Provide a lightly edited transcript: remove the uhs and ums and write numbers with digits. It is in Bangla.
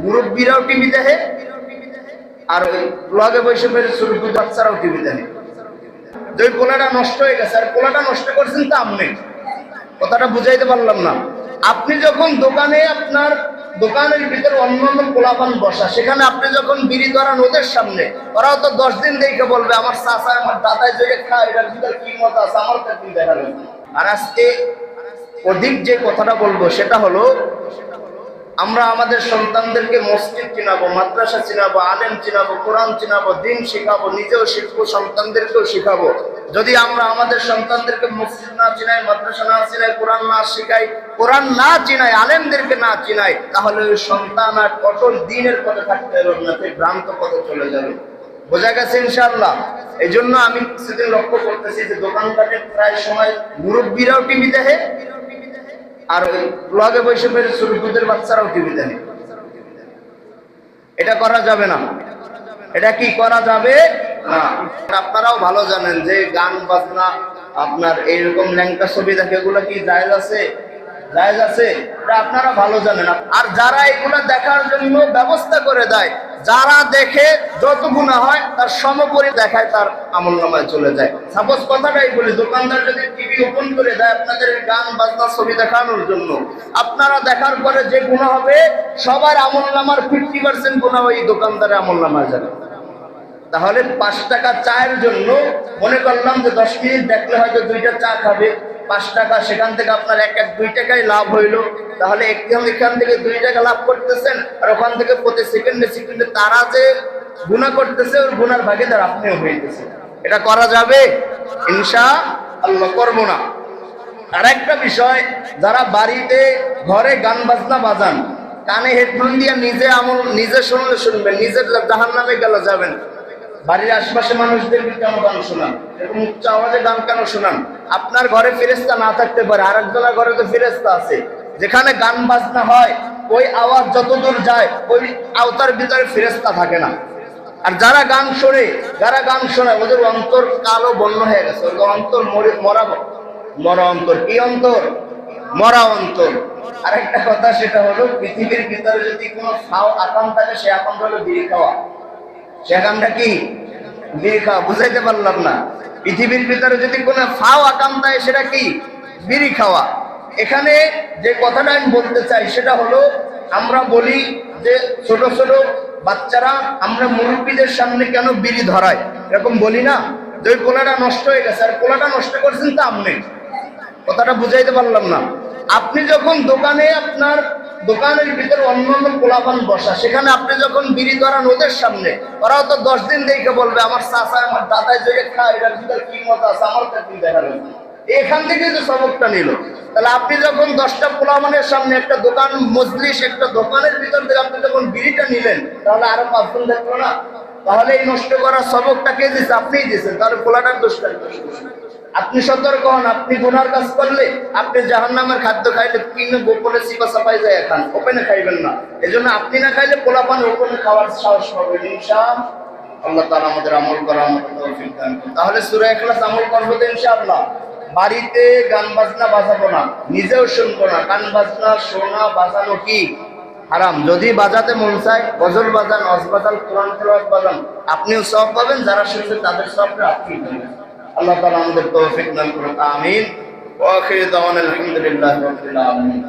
মুরব্বীরাও টিভি দেখে, আর ওই ব্লগে বসে বসে ছোট ছোট বাচ্চারাও টিভি দেখে। যে পোলাটা নষ্ট হয়ে গেছে, আর পোলাটা নষ্ট করছেন তা আপনি। কথাটা বুঝাইতে পারলাম না। আপনি যখন দোকানে, আপনার দোকানের ভিতরে অন্যান্য পোলাপান বসা, সেখানে আপনি যখন বিড়ি ধরান ওদের সামনে, ওরাও তো 10 দিন দেখে বলবে আমার চাচা আমার দাদাই যে খায় এটার ভিতরে কি মত আছে, আমার তো কি দেখা যাবে। আর আজকে অধিক যে কথাটা বলবো সেটা হলো, আমরা আমাদের সন্তানদেরকে মসজিদ চিনাবো, মাদ্রাসা চিনাবো, আলেম চিনাবো, কোরআন চিনাবো, দিন শিখাবো, নিজেও শিখবো, সন্তানদেরকেও শিখাবো। যদি আমরা আমাদের সন্তানদেরকে মসজিদ না চিনাই, মাদ্রাসা না চিনাই, কোরআন না শিখাই, কোরআন না চিনাই, আলেমদেরকে না চিনাই, তাহলে ওই সন্তান আর অটল দ্বীনের পথে থাকতে পারবে না, ভ্রান্ত পথে চলে যাবে। বোঝা গেছে ইনশাআল্লাহ? এই জন্য আমি কিছুদিন লক্ষ্য করতেছি যে দোকানঘাটে প্রায় সময় মুরব্বীরাও টিভি দেখে, আর ওই ব্লগে বসে বসে ছোট ছোট বাচ্চারাও টিভি দেখে। এটা করা যাবে না। এটা কি করা যাবে না? আপনারাও ভালো জানেন যে গান বাজনা, আপনার এইরকম ল্যাংটা ছবি দেখে, এগুলো কি জায়েজ আছে? জায়েজ আছে? এটা আপনারা ভালো জানেন। আর যারা এগুলো দেখার জন্য ব্যবস্থা করে দেয়, যারা দেখে যত গুনাহ হয় তার সমপরি দেখায়, তার আমলনামায় চলে যায়। সাপোজ কথাটাই বলি, দোকানদার যদি টিভি ওপেন করে দেয় আপনাদের গান বাজনা ছবি দেখানোর জন্য, আপনারা দেখার পরে যে গুনাহ হবে, সবার আমলনামার 50% গুনাহ ওই দোকানদারের আমলনামায় যাবে। তাহলে 5 টাকা চায়ের জন্য মনে করলাম যে 10 মিনিট দেখলে হয়তো 2টা চা খাবে, 5 টাকা, সেখান থেকে আপনার 2 টাকাই লাভ হইলো। তাহলে এখান থেকে 2 টাকা লাভ করতেছেন, আর ওখান থেকে প্রতি সেকেন্ডে সেকেন্ডে তারা যে গুনাহ করতেছে, ওই গুনার ভাগীদার আপনিও হইতেছেন। এটা করা যাবে? ইনশাআল্লাহ করবো না। আর একটা বিষয়, যারা বাড়িতে ঘরে গান বাজনা বাজান, কানে হেডফোন দিয়ে নিজে শুনলে শুনবেন, নিজের জাহান্নামে গেলে যাবেন। বাড়ির আশপাশে মানুষদের কেন গান শোনান? এরকম উচ্চ আওয়াজে গান কেন শোনান? আপনার ঘরে ফেরেশতা না থাকতে পারে, আরেকজনের ঘরে তো ফেরেশতা আছে। যেখানে গান বাজনা হয়, ওই আওয়াজ যতদূর যায় ওই আওতার ভিতরে ফেরেশতা থাকে না। আর যারা গান শোনে ওদের অন্তর কালো বন্য হয়ে গেছে, ওদের অন্তর মরা অন্তর। কি অন্তর? মরা অন্তর। আর একটা কথা, সেটা হলো পৃথিবীর ভিতরে যদি কোনো ফাও আকাম থাকে, সে আকাম হলো বিড়ি খাওয়া। সে আকামটা কি? বিড়ি খাওয়া। বুঝাইতে পারলাম না? পৃথিবীর ভিতরে যদি কোনো ফাও আকাম থাকে, সেটা কি? বিড়ি খাওয়া। এখানে যে কথাটা আমি বলতে চাই সেটা হলো, আমরা বলি যে ছোট ছোট বাচ্চারা আমরা মুরব্বীদের সামনে কেন বিড়ি ধরাই, এরকম বলি না? যে ওই পোলাটা নষ্ট হয়ে গেছে, আর পোলাটা নষ্ট করছেন তা আপনি। কথাটা বুঝাইতে পারলাম না? আপনি যখন দোকানে, আপনার দোকানের ভিতরে অন্যান্য পোলাপান বসা, সেখানে আপনি যখন বিড়ি ধরান ওদের সামনে, ওরাও তো 10 দিন দেখে বলবে আমার চাচা আমার দাদাই যে খায় এটার ভিতরে কি মত আছে, আমার তো কি দেখা যাবে। এখান থেকে যে সবকটা নিল, তাহলে আপনি যখন 10টা পোলাপানের সামনে একটা দোকান মজলিস, একটা দোকানের ভিতর থেকে আপনি যখন বিড়িটা নিলেন, তাহলে আরো 5 জন দেখলো না? তাহলে এই নষ্ট করার সবকটা কে দিচ্ছে? আপনিই দিচ্ছেন। তাহলে পোলাটার দোষটা আপনি সতর্ক হন। আপনি গুনার কাজ করলে, আপনি জাহান্নামের খাদ্য খাইলে, কিনে গোপনে সিপা সাপাই যায় খান, ওপেনে খাইবেন না। এজন্য আপনি না খাইলে পোলাপান ওপেনে খাওয়ার সাহস পাবেন। ইনশাআল্লাহ তাআলা আমাদের আমল করার মতো তৌফিক দান করুন। তাহলে সূরা ইখলাস আমল করবো তো ইনশাআল্লাহ। বাড়িতে গান বাজনা বাজাবো না, নিজেও শুনবো না। গান বাজনা শোনা বাজানো কি? হারাম। যদি বাজাতে মন চায়, গজল বাজান, ওয়াজ বাজান, কোরআন তেলাওয়াত বাজান, আপনিও সওয়াব পাবেন, যারা শুনবেন তাদের সওয়াবটা আপনি পাবেন। আল্লাহ তাআলা আমাদের তৌফিক দান করুন। আমিন। ওয়া আখিরু দাওয়ানা আলহামদুলিল্লাহি রাব্বিল আলামিন।